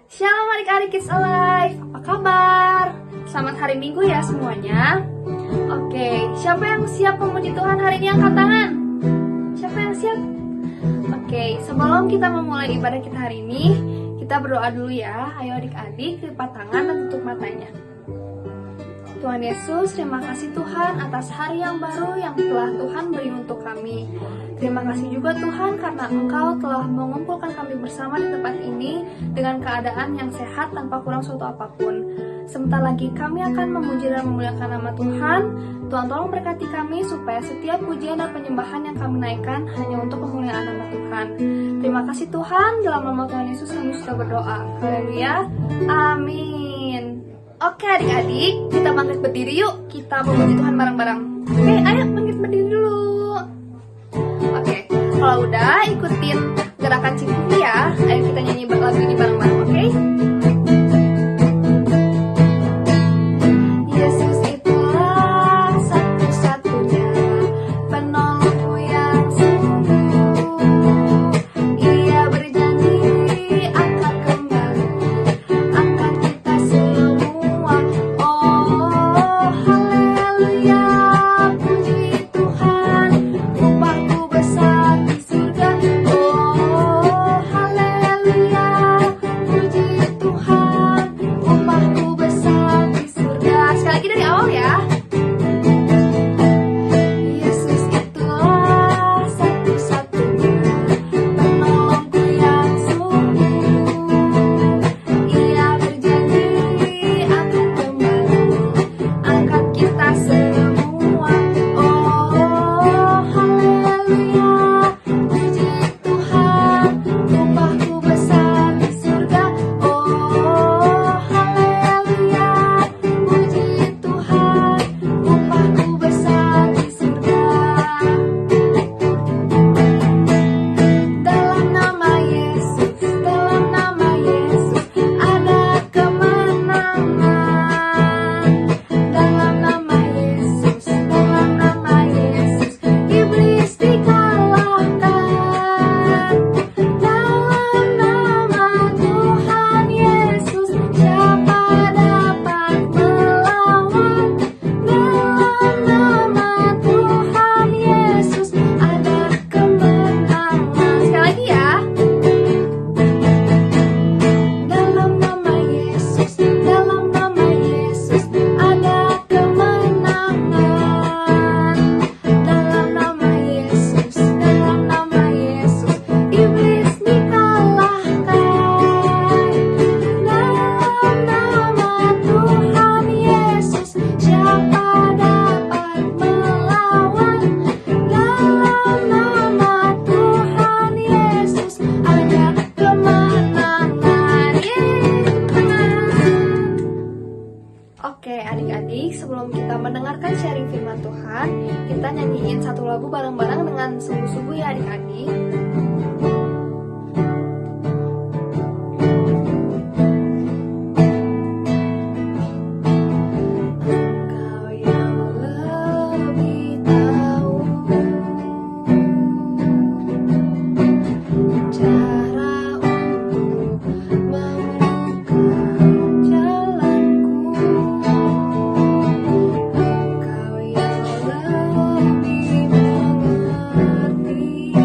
Shalom adik-adik Kids Alive, apa kabar? Selamat hari Minggu ya semuanya. Oke, siapa yang siap memuji Tuhan hari ini angkat tangan? Siapa yang siap? Oke, sebelum kita memulai ibadah kita hari ini, kita berdoa dulu ya. Ayo adik-adik, lipat tangan dan tutup matanya. Tuhan Yesus, terima kasih Tuhan atas hari yang baru yang telah Tuhan beri untuk kami. Terima kasih juga Tuhan karena Engkau telah mengumpulkan kami bersama di tempat ini dengan keadaan yang sehat tanpa kurang suatu apapun. Sebentar lagi kami akan memuji dan memuliakan nama Tuhan. Tuhan tolong berkati kami supaya setiap pujian dan penyembahan yang kami naikkan hanya untuk kemuliaan nama Tuhan. Terima kasih Tuhan, dalam nama Tuhan Yesus kami sudah berdoa. Haleluya, amin. Oke adik-adik, kita bangkit berdiri yuk. Kita memuji Tuhan bareng-bareng. Oke, ayo bangkit berdiri dulu. Oke, kalau udah ikutin gerakan ciputi ya. Ayo kita nyanyi lagu ini bareng-bareng, oke? Yesus itulah satu-satunya penolongku yang sungguh. Ia berjanji akan kembali, akan kita semua. Oh haleluya, puji Tuhan, upahku besar di surga. Oh haleluya, puji Tuhan, upahku besar di surga. Sekali lagi dari awal ya. Yesus itulah satu-satunya penolongku yang sungguh. Ia berjanji akan kembali, angkat kita semua. Oh haleluya, puji Tuhan, upahku besar di surga. Oh haleluya, puji Tuhan, upahku besar di surga. Dalam nama Yesus ada kemenangan. Dalam nama Yesus iblis dikalahkan. Dalam nama Tuhan Yesus siapa dapat melawan? Dalam nama Tuhan Yesus ada kemenangan. Sekali lagi ya. Dalam nama Yesus ada kemenangan. Dalam nama Yesus iblis dikalahkan. Dalam nama Tuhan Yesus siapa dapat melawan? Dalam nama Tuhan Yesus ada kemenangan. Oke adik-adik, sebelum kita mendengarkan sharing firman Tuhan, kita nyanyiin satu lagu bareng-bareng dengan sungguh-sungguh ya adik-adik. Engkau yang lebih tahu cara untuk membuka jalanku. Engkau yang lebih mengerti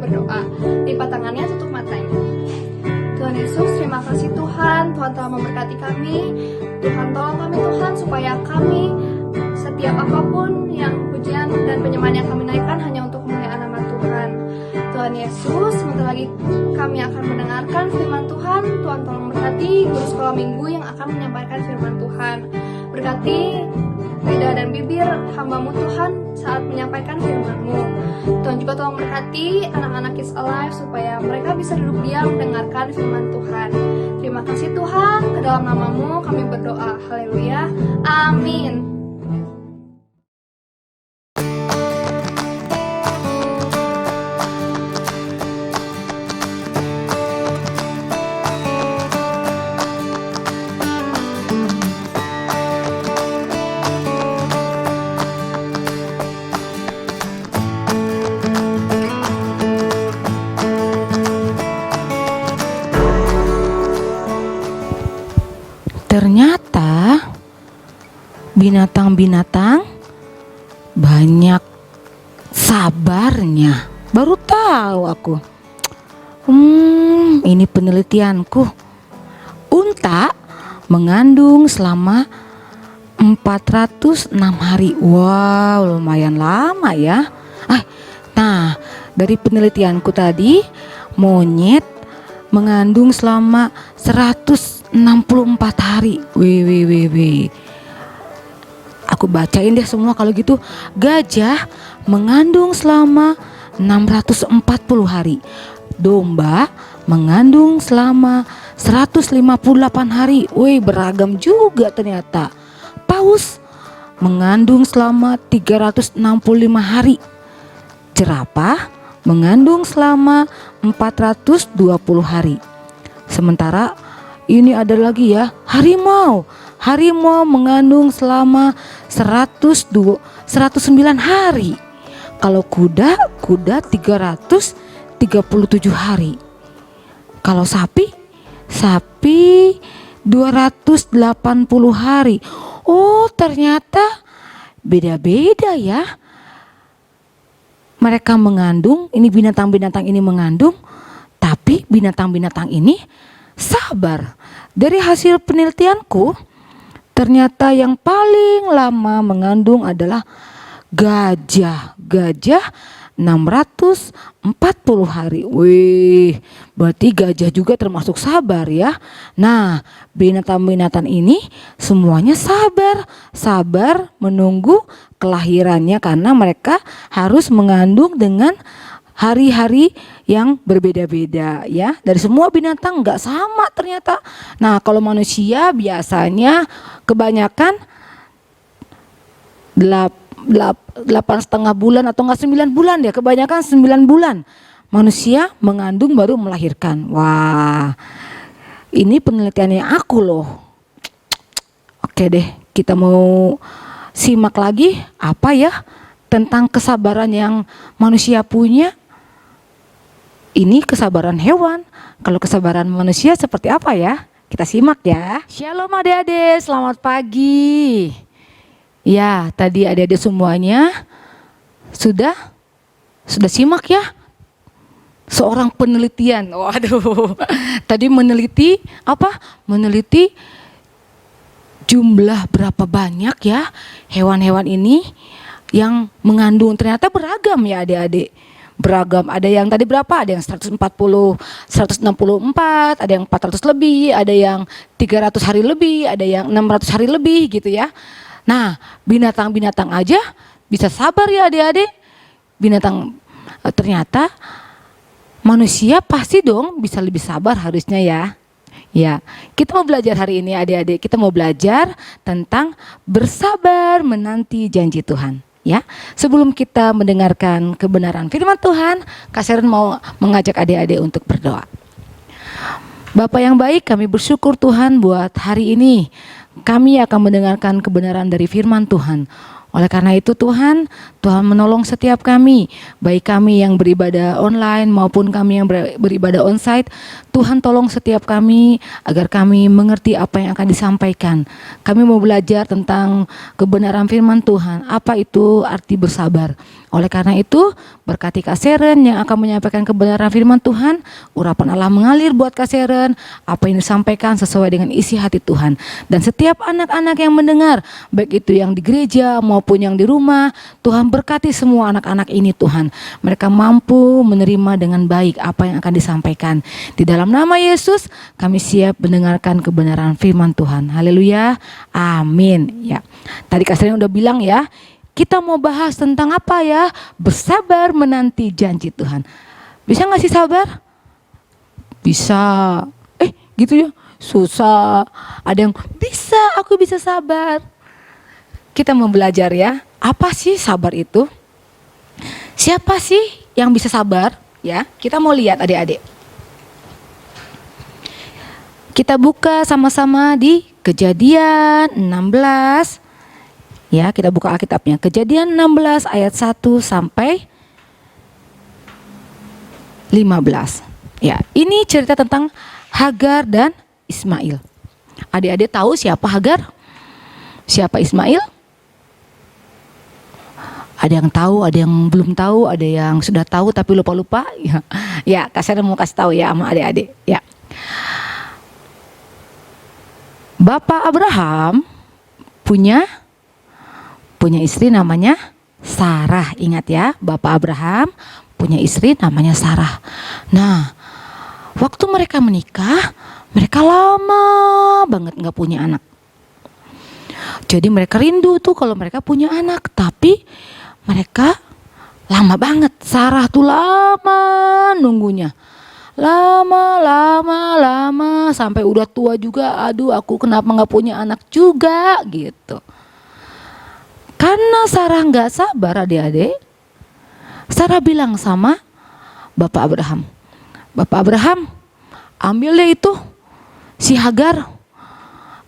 berdoa. Lipat tangannya, tutup matanya. Tuhan Yesus, terima kasih Tuhan. Tuhan telah memberkati kami. Tuhan tolong kami Tuhan, supaya kami setiap apapun yang pujian dan penyembahan yang kami naikkan hanya untuk memuliakan nama Tuhan. Tuhan Yesus, sebentar lagi kami akan mendengarkan firman Tuhan. Tuhan tolong berkati guru sekolah minggu yang akan menyampaikan firman Tuhan. Berkati lidah dan bibir hamba-Mu Tuhan saat menyampaikan firman-Mu. Tuhan juga tolong berkati anak-anak Kids Alive supaya mereka bisa duduk diam mendengarkan firman Tuhan. Terima kasih Tuhan, ke dalam nama-Mu kami berdoa. Haleluya. Amin. Ternyata binatang-binatang banyak sabarnya. Baru tahu aku. Ini penelitianku. Unta mengandung selama 406 hari. Wow, lumayan lama ya. Nah, dari penelitianku tadi, monyet mengandung selama 164 hari. Wih. Aku bacain deh semua kalau gitu. Gajah mengandung selama 640 hari. Domba mengandung selama 158 hari. Wih, beragam juga ternyata. Paus mengandung selama 365 hari. Jerapah mengandung selama 420 hari. Sementara ini ada lagi ya, harimau. Harimau mengandung selama 109 hari. Kalau kuda 337 hari. Kalau sapi 280 hari. Oh, ternyata beda-beda ya. Mereka mengandung, ini binatang-binatang ini mengandung, tapi binatang-binatang ini sabar. Dari hasil penelitianku, ternyata yang paling lama mengandung adalah gajah. Gajah 640 hari. Wih, berarti gajah juga termasuk sabar ya. Nah, binatang-binatang ini semuanya sabar menunggu kelahirannya karena mereka harus mengandung dengan hari-hari yang berbeda-beda ya. Dari semua binatang nggak sama ternyata. Nah, kalau manusia biasanya kebanyakan 8,5 bulan atau enggak 9 bulan ya, kebanyakan 9 bulan manusia mengandung baru melahirkan. Wah, ini penelitiannya aku loh. Oke deh, kita mau simak lagi apa ya tentang kesabaran yang manusia punya. Ini kesabaran hewan. Kalau kesabaran manusia seperti apa ya? Kita simak ya. Shalom adik-adik, selamat pagi. Ya, tadi adik-adik semuanya sudah simak ya. Seorang penelitian. Waduh. Tadi meneliti apa? Meneliti jumlah berapa banyak ya hewan-hewan ini yang mengandung. Ternyata beragam ya adik-adik. Beragam, ada yang tadi berapa? Ada yang 140, 164, ada yang 400 lebih, ada yang 300 hari lebih, ada yang 600 hari lebih gitu ya. Nah, binatang-binatang aja bisa sabar ya adik-adik. Binatang, ternyata manusia pasti dong bisa lebih sabar harusnya ya. Ya, kita mau belajar hari ini adik-adik, kita mau belajar tentang bersabar menanti janji Tuhan. Ya, sebelum kita mendengarkan kebenaran firman Tuhan, Kak Sharon mau mengajak adik-adik untuk berdoa. Bapak yang baik, kami bersyukur Tuhan buat hari ini. Kami akan mendengarkan kebenaran dari firman Tuhan. Oleh karena itu Tuhan menolong setiap kami, baik kami yang beribadah online maupun kami yang beribadah onsite. Tuhan tolong setiap kami agar kami mengerti apa yang akan disampaikan. Kami mau belajar tentang kebenaran firman Tuhan, apa itu arti bersabar. Oleh karena itu, berkati Kak Seren yang akan menyampaikan kebenaran firman Tuhan. Urapan Allah mengalir buat Kak Seren. Apa yang disampaikan sesuai dengan isi hati Tuhan. Dan setiap anak-anak yang mendengar, baik itu yang di gereja maupun yang di rumah, Tuhan berkati semua anak-anak ini Tuhan. Mereka mampu menerima dengan baik apa yang akan disampaikan. Di dalam nama Yesus, kami siap mendengarkan kebenaran firman Tuhan. Haleluya. Amin. Ya. Tadi Kak Seren udah bilang ya, kita mau bahas tentang apa ya? Bersabar menanti janji Tuhan. Bisa gak sih sabar? Bisa. Gitu ya? Susah. Ada yang bisa, aku bisa sabar. Kita mau belajar ya. Apa sih sabar itu? Siapa sih yang bisa sabar? Ya, kita mau lihat adik-adik. Kita buka sama-sama di Kejadian 16. Ya, kita buka Alkitabnya. Kejadian 16 ayat 1 sampai 15. Ya, ini cerita tentang Hagar dan Ismail. Adik-adik tahu siapa Hagar? Siapa Ismail? Ada yang tahu, ada yang belum tahu, ada yang sudah tahu tapi lupa-lupa. Ya, Kak Seren mau kasih tahu ya sama adik-adik. Ya. Bapak Abraham punya istri namanya Sarah. Ingat ya, Bapak Abraham punya istri namanya Sarah. Nah, waktu mereka menikah, mereka lama banget gak punya anak. Jadi mereka rindu tuh kalau mereka punya anak, tapi mereka lama banget. Sarah tuh lama nunggunya. Lama sampai udah tua juga. Aduh, aku kenapa gak punya anak juga gitu. Karena Sarah gak sabar adik-adik, Sarah bilang sama Bapak Abraham, Bapak Abraham, ambil deh itu si Hagar,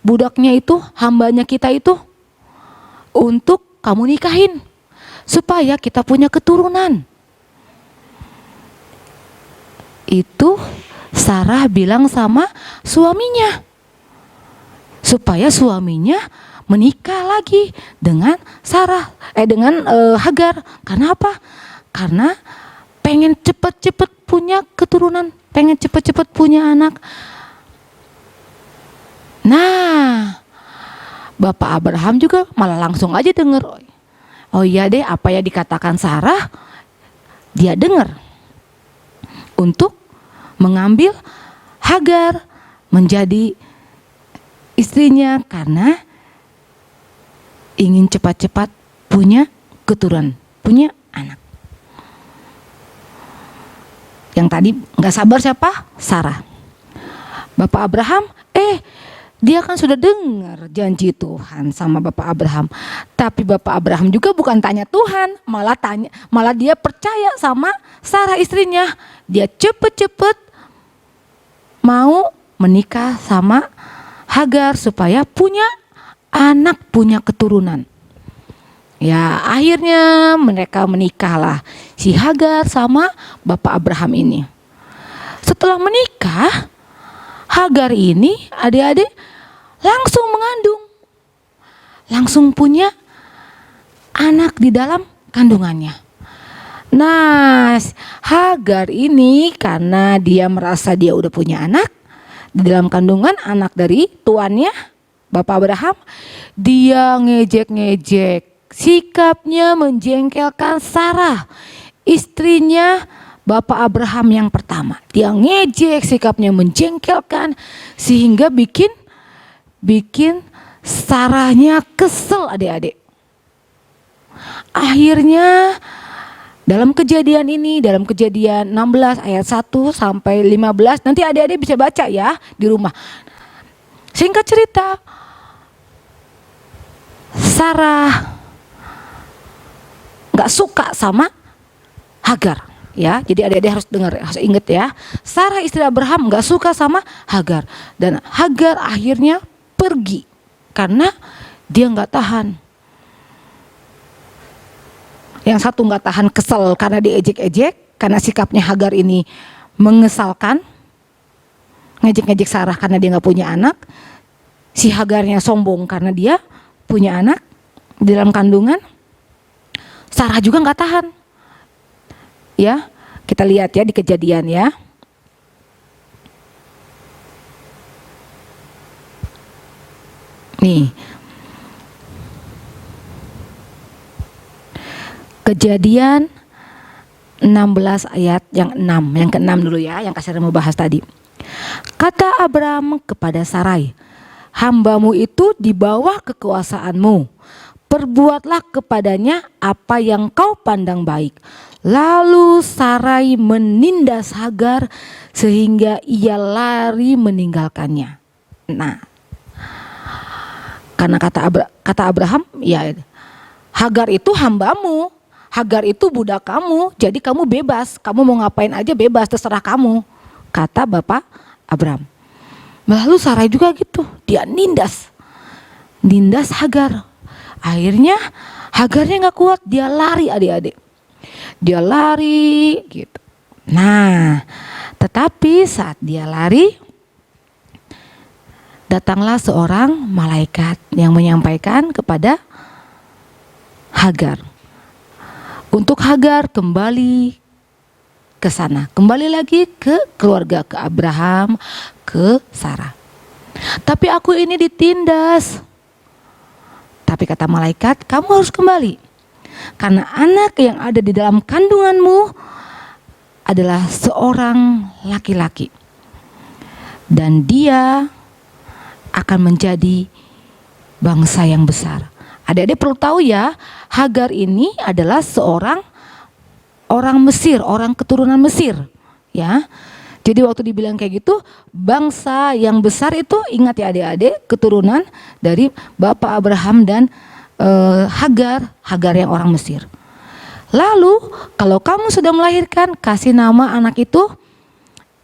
budaknya itu, hambanya kita itu, untuk kamu nikahin, supaya kita punya keturunan. Itu Sarah bilang sama suaminya, supaya suaminya menikah lagi dengan Hagar. Karena apa? Karena pengen cepet-cepet punya keturunan, pengen cepet-cepet punya anak. Nah, Bapak Abraham juga malah langsung aja denger. Oh iya deh, apa yang dikatakan Sarah, dia dengar. Untuk mengambil Hagar menjadi istrinya karena ingin cepat-cepat punya keturunan, punya anak. Yang tadi gak sabar siapa? Sarah. Bapak Abraham, dia kan sudah dengar janji Tuhan sama Bapak Abraham. Tapi Bapak Abraham juga bukan tanya Tuhan, malah dia percaya sama Sarah istrinya. Dia cepet-cepet mau menikah sama Hagar supaya punya anak, punya keturunan. Ya, akhirnya mereka menikahlah si Hagar sama Bapak Abraham ini. Setelah menikah, Hagar ini adik-adik langsung mengandung, langsung punya anak di dalam kandungannya. Nah, Hagar ini karena dia merasa dia udah punya anak di dalam kandungan, anak dari tuannya Bapak Abraham, dia ngejek-ngejek, sikapnya menjengkelkan Sarah, istrinya Bapak Abraham yang pertama. Dia ngejek, sikapnya menjengkelkan, sehingga bikin Sarahnya kesel adik-adik. Akhirnya dalam kejadian ini, dalam Kejadian 16 ayat 1 sampai 15, nanti adik-adik bisa baca ya di rumah. Singkat cerita, Sarah gak suka sama Hagar. Ya, jadi adik-adik harus dengar, harus ingat ya. Sarah istri Abraham gak suka sama Hagar. Dan Hagar akhirnya pergi karena dia gak tahan. Yang satu gak tahan, kesel karena diejek-ejek, karena sikapnya Hagar ini mengesalkan, ngejek-ngejek Sarah karena dia gak punya anak. Si Hagarnya sombong karena dia punya anak di dalam kandungan. Sarah juga nggak tahan. Ya, kita lihat ya di Kejadian ya. Nih. Kejadian 16 ayat yang 6, yang ke-6 dulu ya, yang kasih mau bahas tadi. Kata Abram kepada Sarai, hambamu itu di bawah kekuasaanmu. Perbuatlah kepadanya apa yang kau pandang baik. Lalu Sarai menindas Hagar sehingga ia lari meninggalkannya. Nah, karena kata Abraham, ya Hagar itu hambamu, Hagar itu budak kamu, jadi kamu bebas, kamu mau ngapain aja bebas, terserah kamu, kata Bapak Abram. Lalu Sarai juga gitu, dia nindas Hagar. Akhirnya Hagarnya nggak kuat, dia lari adik-adik, dia lari gitu. Nah, tetapi saat dia lari, datanglah seorang malaikat yang menyampaikan kepada Hagar untuk Hagar kembali ke sana, kembali lagi ke keluarga, ke Abraham, ke Sarah. Tapi aku ini ditindas. Tapi kata malaikat, kamu harus kembali. Karena anak yang ada di dalam kandunganmu adalah seorang laki-laki. Dan dia akan menjadi bangsa yang besar. Adik-adik perlu tahu ya, Hagar ini adalah seorang orang Mesir, orang keturunan Mesir, ya. Jadi waktu dibilang kayak gitu, bangsa yang besar itu, ingat ya adik-adik, keturunan dari Bapak Abraham dan Hagar yang orang Mesir. Lalu kalau kamu sudah melahirkan, kasih nama anak itu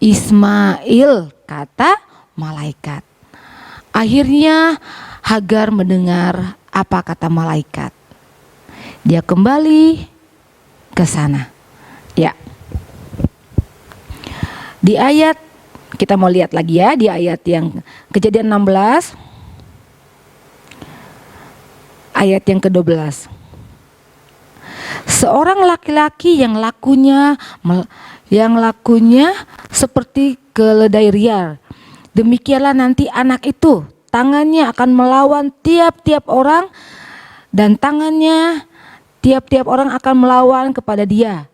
Ismail, kata malaikat. Akhirnya Hagar mendengar apa kata malaikat. Dia kembali ke sana. Ya. Di ayat, kita mau lihat lagi ya, di ayat yang Kejadian 16 ayat yang ke-12. Seorang laki-laki yang lakunya seperti keledai liar. Demikianlah nanti anak itu, tangannya akan melawan tiap-tiap orang, dan tangannya tiap-tiap orang akan melawan kepada dia.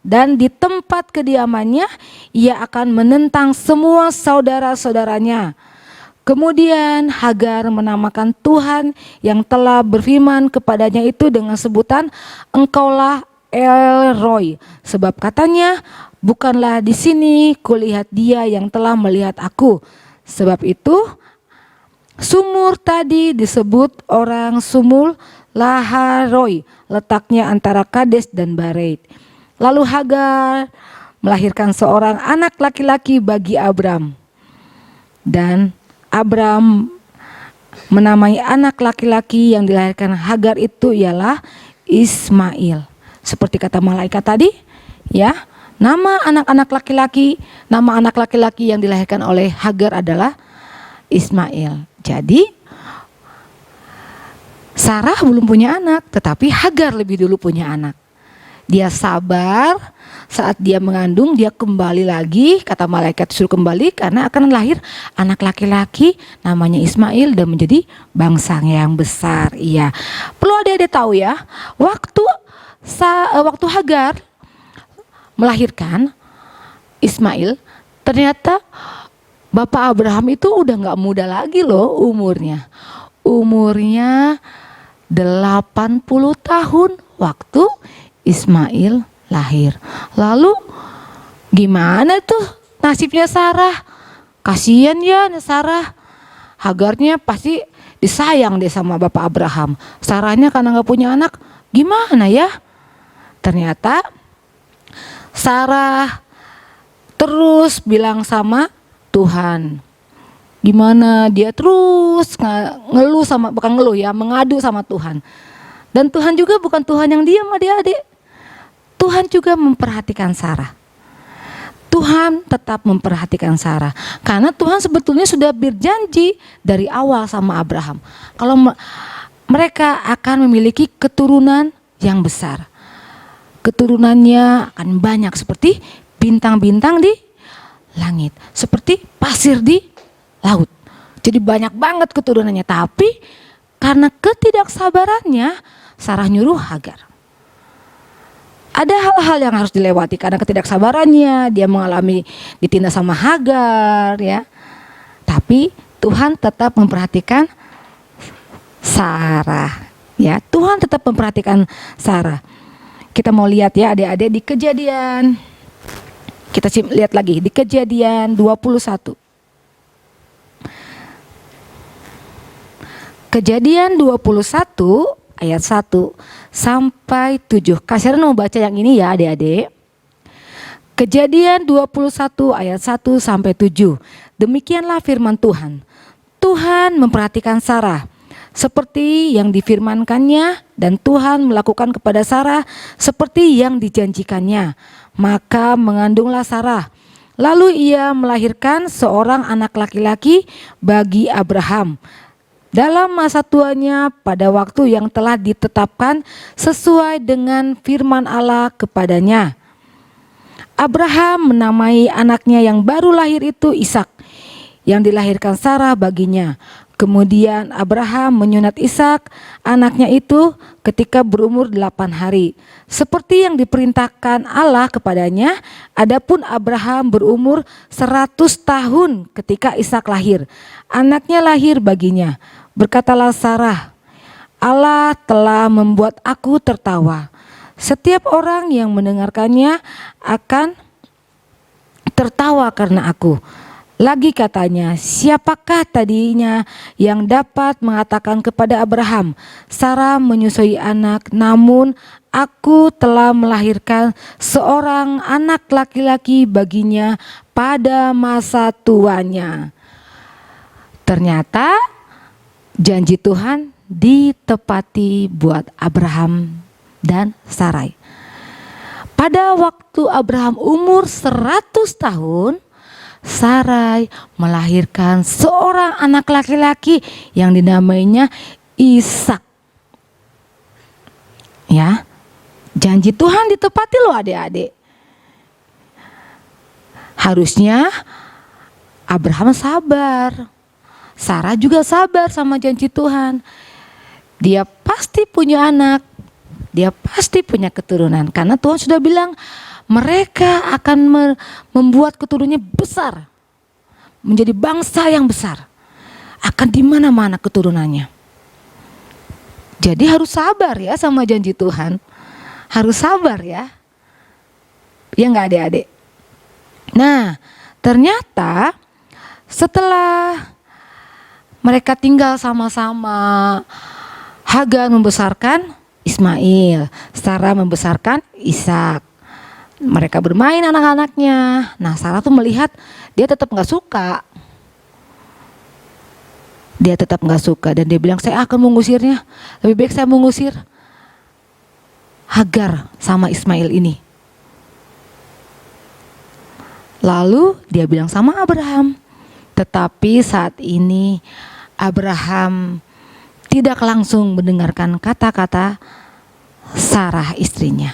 Dan di tempat kediamannya ia akan menentang semua saudara-saudaranya. Kemudian Hagar menamakan Tuhan yang telah berfirman kepadanya itu dengan sebutan Engkaulah El Roy. Sebab katanya, bukanlah di sini kulihat dia yang telah melihat aku. Sebab itu sumur tadi disebut orang sumur Laharoy, letaknya antara Kades dan Bareit. Lalu Hagar melahirkan seorang anak laki-laki bagi Abram. Dan Abram menamai anak laki-laki yang dilahirkan Hagar itu ialah Ismail. Seperti kata malaikat tadi, ya. Nama anak laki-laki yang dilahirkan oleh Hagar adalah Ismail. Jadi Sarah belum punya anak, tetapi Hagar lebih dulu punya anak. Dia sabar, saat dia mengandung dia kembali lagi, kata malaikat suruh kembali karena akan lahir anak laki-laki namanya Ismail dan menjadi bangsa yang besar. Iya, perlu adik-adik tahu ya, waktu Hagar melahirkan Ismail, ternyata Bapak Abraham itu udah gak muda lagi loh umurnya. Umurnya 80 tahun waktu Ismail lahir. Lalu gimana tuh nasibnya Sarah? Kasian ya Sarah. Hagarnya pasti disayang deh sama Bapak Abraham. Sarahnya karena gak punya anak, gimana ya? Ternyata Sarah terus bilang sama Tuhan. Gimana dia terus ngeluh sama, bukan ngeluh ya, mengadu sama Tuhan. Dan Tuhan juga bukan Tuhan yang diam adik-adik. Tuhan juga memperhatikan Sarah. Tuhan tetap memperhatikan Sarah. Karena Tuhan sebetulnya sudah berjanji dari awal sama Abraham. Kalau mereka akan memiliki keturunan yang besar. keturunannya akan banyak seperti bintang-bintang di langit, seperti pasir di laut. Jadi banyak banget keturunannya, tapi karena ketidaksabarannya Sarah nyuruh Hagar. Ada hal-hal yang harus dilewati karena ketidaksabarannya, dia mengalami ditindas sama Hagar ya. Tapi Tuhan tetap memperhatikan Sarah ya. Tuhan tetap memperhatikan Sarah. Kita mau lihat ya adik-adik di Kejadian. Kita lihat lagi di Kejadian 21. Kejadian 21 ayat 1 sampai 7. Kak Sharon mau baca yang ini ya adik-adik. Kejadian 21 ayat 1 sampai 7. Demikianlah firman Tuhan. Tuhan memperhatikan Sarah seperti yang difirmankannya, dan Tuhan melakukan kepada Sarah seperti yang dijanjikannya. Maka mengandunglah Sarah. Lalu ia melahirkan seorang anak laki-laki bagi Abraham dalam masa tuanya pada waktu yang telah ditetapkan sesuai dengan firman Allah kepadanya. Abraham menamai anaknya yang baru lahir itu Ishak, yang dilahirkan Sarah baginya. Kemudian Abraham menyunat Ishak anaknya itu ketika berumur 8 hari, seperti yang diperintahkan Allah kepadanya. Adapun Abraham berumur 100 tahun ketika Ishak lahir. Anaknya lahir baginya. Berkatalah Sarah, Allah telah membuat aku tertawa. Setiap orang yang mendengarkannya akan tertawa karena aku. Lagi katanya, siapakah tadinya yang dapat mengatakan kepada Abraham, Sarah menyusui anak, namun aku telah melahirkan seorang anak laki-laki baginya pada masa tuanya. Ternyata janji Tuhan ditepati buat Abraham dan Sarai. Pada waktu Abraham umur 100 tahun, Sarai melahirkan seorang anak laki-laki yang dinamainya Ishak. Ya, janji Tuhan ditepati loh adik-adik. Harusnya Abraham sabar, Sarah juga sabar sama janji Tuhan. Dia pasti punya anak, dia pasti punya keturunan, karena Tuhan sudah bilang mereka akan membuat keturunannya besar, menjadi bangsa yang besar, akan di mana-mana keturunannya. Jadi harus sabar ya sama janji Tuhan, harus sabar ya, ya nggak adik-adik. Nah ternyata setelah mereka tinggal sama-sama, Hagar membesarkan Ismail, Sarah membesarkan Ishak. Mereka bermain anak-anaknya. Nah Sarah tuh melihat dia tetap gak suka. Dia tetap gak suka dan dia bilang, saya akan mengusirnya. Lebih baik saya mengusir Hagar sama Ismail ini. Lalu dia bilang sama Abraham. Tetapi saat ini Abraham tidak langsung mendengarkan kata-kata Sarah istrinya.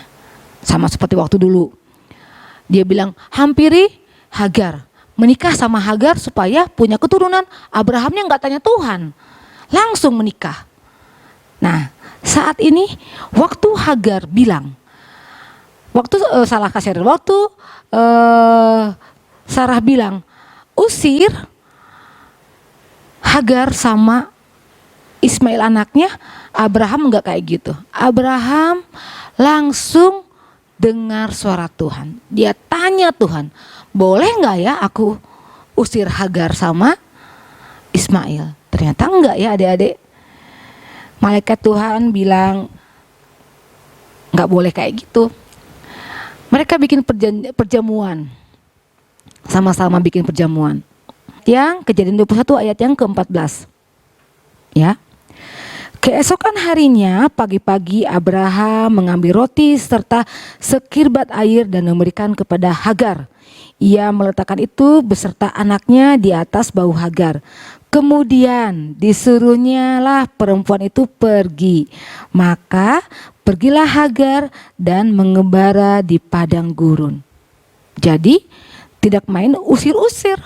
Sama seperti waktu dulu. Dia bilang, hampiri Hagar, menikah sama Hagar supaya punya keturunan. Abrahamnya gak tanya Tuhan, langsung menikah. Nah saat ini waktu Hagar bilang, waktu Sarah bilang usir Hagar sama Ismail anaknya, Abraham gak kayak gitu. Abraham langsung dengar suara Tuhan. Dia tanya Tuhan, boleh gak ya aku usir Hagar sama Ismail? Ternyata enggak ya adik-adik. Malaikat Tuhan bilang gak boleh kayak gitu. Mereka bikin perjamuan, sama-sama bikin perjamuan. Yang Kejadian 21 ayat yang ke-14. Ya. Keesokan harinya pagi-pagi Abraham mengambil roti serta sekirbat air dan memberikan kepada Hagar. Ia meletakkan itu beserta anaknya di atas bahu Hagar. Kemudian disuruhnyalah perempuan itu pergi. Maka pergilah Hagar dan mengembara di padang gurun. Jadi tidak main usir-usir.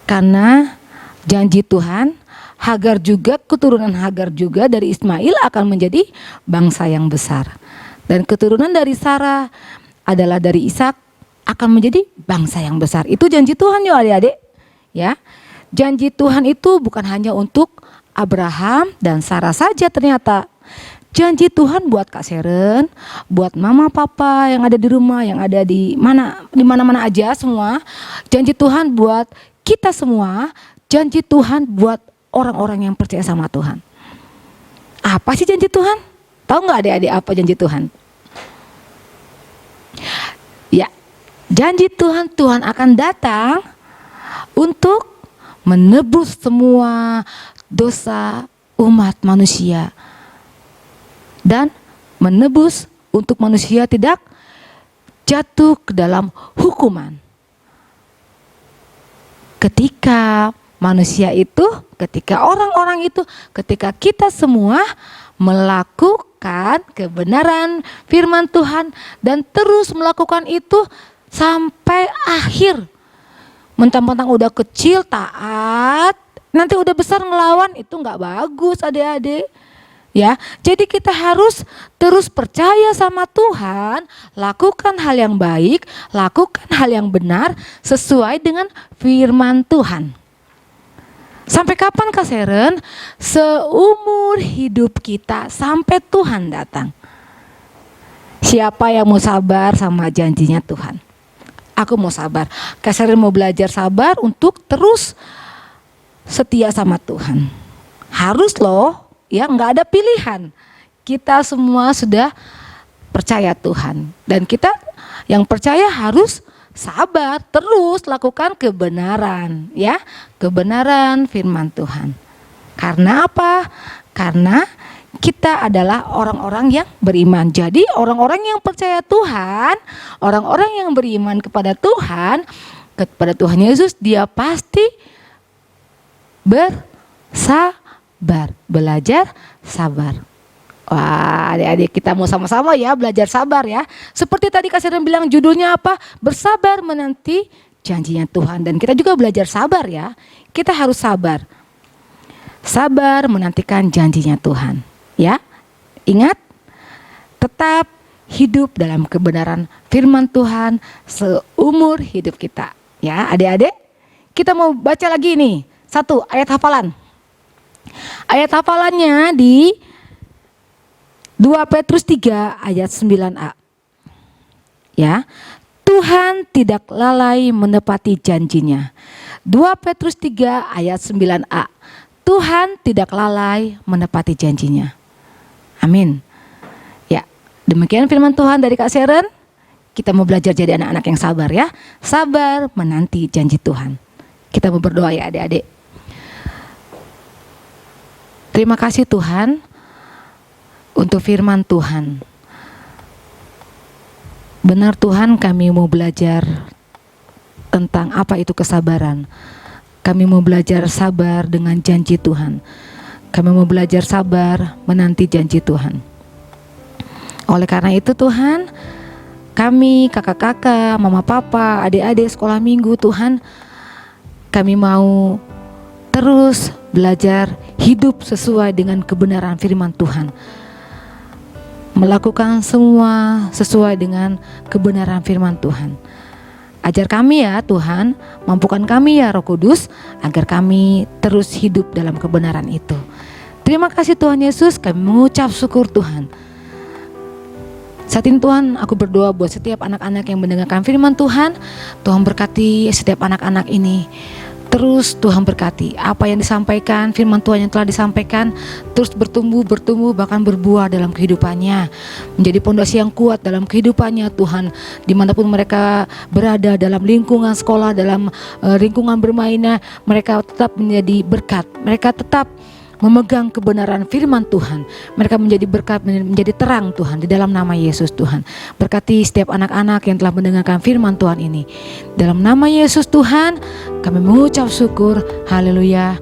Karena janji Tuhan, Hagar juga, keturunan Hagar juga dari Ismail akan menjadi bangsa yang besar. Dan keturunan dari Sarah adalah dari Ishak akan menjadi bangsa yang besar. Itu janji Tuhan ya adik-adik. Ya, janji Tuhan itu bukan hanya untuk Abraham dan Sarah saja ternyata. Janji Tuhan buat Kak Seren, buat mama papa yang ada di rumah, yang ada di mana-mana aja semua. Janji Tuhan buat kita semua, janji Tuhan buat orang-orang yang percaya sama Tuhan. Apa sih janji Tuhan? Tahu nggak adik-adik apa janji Tuhan? Ya, janji Tuhan, Tuhan akan datang untuk menebus semua dosa umat manusia dan menebus untuk manusia tidak jatuh ke dalam hukuman. Ketika manusia itu, ketika orang-orang itu, ketika kita semua melakukan kebenaran firman Tuhan dan terus melakukan itu sampai akhir. Mentang-mentang udah kecil taat, nanti udah besar ngelawan, itu nggak bagus adik-adik. Ya, jadi kita harus terus percaya sama Tuhan, lakukan hal yang baik, lakukan hal yang benar sesuai dengan firman Tuhan. Sampai kapan Kak Seren? Seumur hidup kita sampai Tuhan datang. Siapa yang mau sabar sama janjinya Tuhan? Aku mau sabar. Kak Seren mau belajar sabar untuk terus setia sama Tuhan. Harus loh, ya nggak ada pilihan. Kita semua sudah percaya Tuhan. Dan kita yang percaya harus sabar, terus lakukan kebenaran, ya, kebenaran firman Tuhan. Karena apa? Karena kita adalah orang-orang yang beriman. Jadi orang-orang yang percaya Tuhan, orang-orang yang beriman kepada Tuhan Yesus, dia pasti bersabar, belajar sabar. Wah, adik-adik kita mau sama-sama ya belajar sabar ya. Seperti tadi Kak Seren bilang judulnya apa? Bersabar menanti janjinya Tuhan. Dan kita juga belajar sabar ya. Kita harus sabar. Sabar menantikan janjinya Tuhan. Ya, ingat, tetap hidup dalam kebenaran firman Tuhan seumur hidup kita. Ya, adik-adik, kita mau baca lagi nih, satu ayat hafalan. Ayat hafalannya di 2 Petrus 3 ayat 9a. Ya, Tuhan tidak lalai menepati janjinya. 2 Petrus 3 ayat 9a. Tuhan tidak lalai menepati janjinya. Amin. Ya, demikian firman Tuhan dari Kak Seren. Kita mau belajar jadi anak-anak yang sabar ya. Sabar menanti janji Tuhan. Kita mau berdoa ya adik-adik. Terima kasih Tuhan untuk firman Tuhan. Benar Tuhan, kami mau belajar tentang apa itu kesabaran. Kami mau belajar sabar dengan janji Tuhan. Kami mau belajar sabar menanti janji Tuhan. Oleh karena itu Tuhan, kami kakak-kakak, mama papa, adik-adik sekolah minggu Tuhan, kami mau terus belajar hidup sesuai dengan kebenaran firman Tuhan. Melakukan semua sesuai dengan kebenaran firman Tuhan. Ajar kami ya Tuhan, mampukan kami ya Roh Kudus, agar kami terus hidup dalam kebenaran itu. Terima kasih Tuhan Yesus, kami mengucap syukur Tuhan. Saat ini Tuhan, aku berdoa buat setiap anak-anak yang mendengarkan firman Tuhan. Tuhan berkati setiap anak-anak ini. Terus Tuhan berkati apa yang disampaikan, firman Tuhan yang telah disampaikan, terus bertumbuh, bahkan berbuah dalam kehidupannya. Menjadi pondasi yang kuat dalam kehidupannya Tuhan. Dimanapun mereka berada, dalam lingkungan sekolah, dalam lingkungan bermainnya, mereka tetap menjadi berkat. Mereka tetap memegang kebenaran firman Tuhan. Mereka menjadi berkat, menjadi terang Tuhan, di dalam nama Yesus Tuhan. Berkati setiap anak-anak yang telah mendengarkan firman Tuhan ini. Dalam nama Yesus Tuhan, kami mengucap syukur. Haleluya.